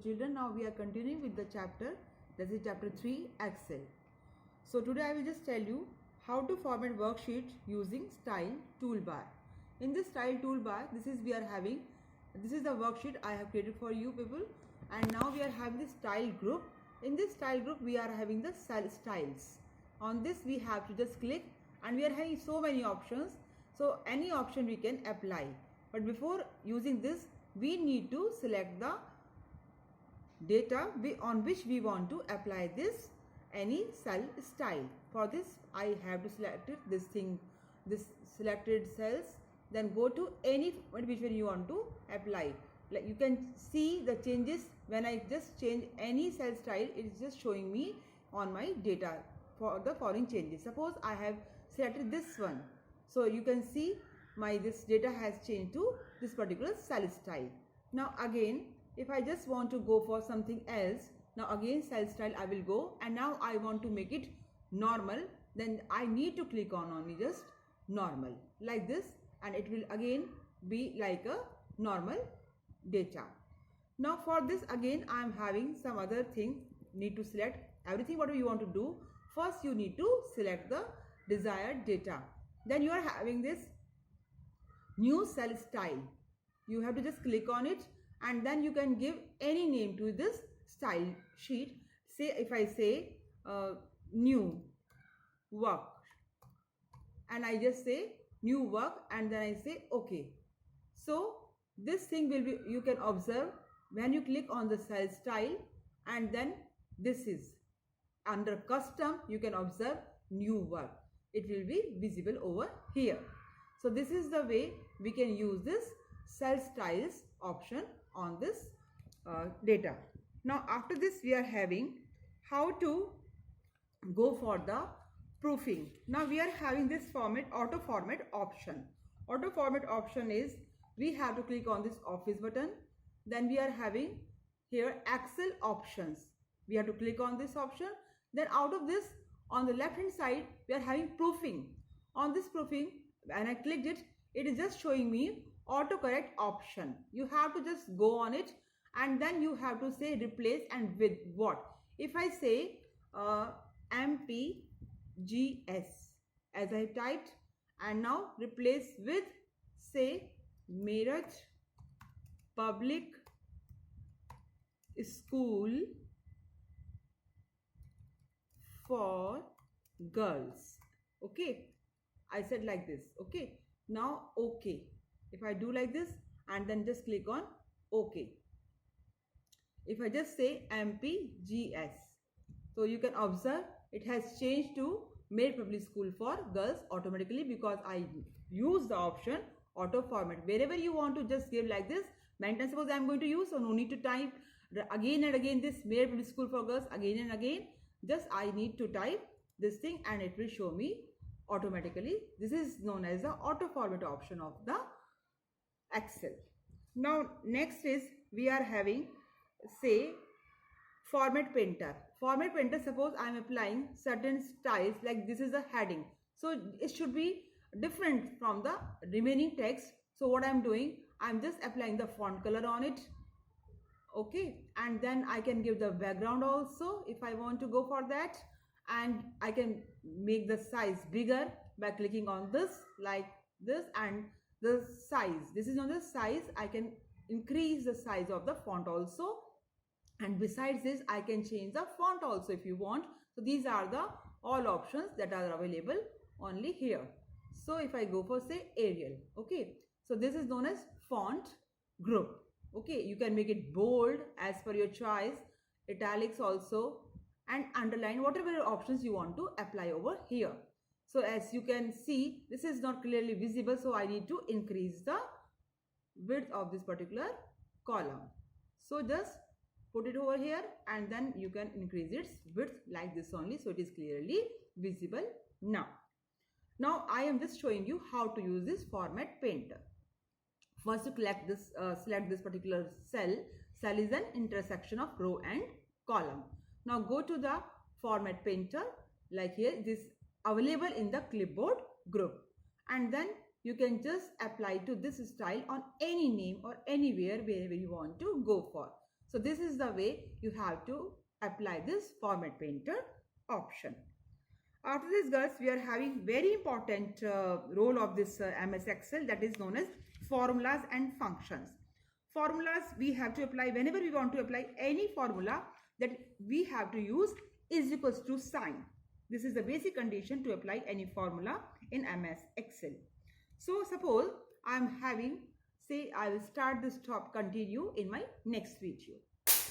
children, now we are continuing with the chapter, that is chapter 3, Excel. So today I will just tell you how to format worksheet using style toolbar. In this style toolbar, this is the worksheet I have created for you people, and now we are having the style group. In this style group we are having the cell styles. On this we have to just click, and we are having so many options, so any option we can apply. But before using this, we need to select the data on which we want to apply this any cell style. For this I have to select this selected cells, then go to any which one you want to apply. Like you can see the changes when I just change any cell style, it is just showing me on my data for the following changes. Suppose I have selected this one, so you can see this data has changed to this particular cell style. Now again, if I just want to go for something else, now again cell style I will go, and now I want to make it normal, then I need to click on only just normal like this, and it will again be like a normal data. Now for this again I am having some other thing, need to select everything whatever you want to do. First you need to select the desired data, then you are having this new cell style. You have to just click on it, and then you can give any name to this style sheet. Say if I say new work, and I just say new work, and then I say OK. So this thing will be, you can observe when you click on the cell style, and then this is under custom, you can observe new work. It will be visible over here. So this is the way we can use this cell styles option on this data. Now after this we are having how to go for the proofing. Now we are having this auto format option. Auto format option is, we have to click on this office button, then we are having here Excel options. We have to click on this option, then out of this on the left hand side we are having proofing. On this proofing, when I clicked it, it is just showing me autocorrect option. You have to just go on it, and then you have to say replace and with what. If I say MPGS as I typed, and now replace with say Meerut Public School for Girls. Okay, I said like this. Okay, now OK. If I do like this and then just click on OK. If I just say MPGS, so you can observe it has changed to Meerut Public School for Girls automatically, because I use the option auto format. Wherever you want to just give like this, maintenance suppose I am going to use, so no need to type again and again this Meerut Public School for Girls again and again. Just I need to type this thing and it will show me automatically. This is known as the auto format option of the Excel. Now next is we are having say format painter. Format painter, suppose I am applying certain styles, like this is a heading, so it should be different from the remaining text. So what I am doing, I am just applying the font color on it. Okay, and then I can give the background also if I want to go for that, and I can make the size bigger by clicking on this like this, and the size, this is not the size, I can increase the size of the font also, and besides this I can change the font also if you want. So these are the all options that are available only here. So if I go for say Arial, okay, so this is known as font group. Okay, you can make it bold as per your choice, italics also, and underline, whatever options you want to apply over here. So as you can see, this is not clearly visible, so I need to increase the width of this particular column. So just put it over here, and then you can increase its width like this only, so it is clearly visible now. Now I am just showing you how to use this format painter. First you select this particular cell. Cell is an intersection of row and column. Now go to the format painter, like here it is available in the clipboard group, and then you can just apply to this style on any name or anywhere wherever you want to go for. So this is the way you have to apply this Format Painter option. After this, girls, we are having very important role of this MS Excel, that is known as formulas and functions. Formulas we have to apply whenever we want to apply any formula, that we have to use is equals to sign. This is the basic condition to apply any formula in MS Excel. So suppose I am having, say I will start this top continue in my next video.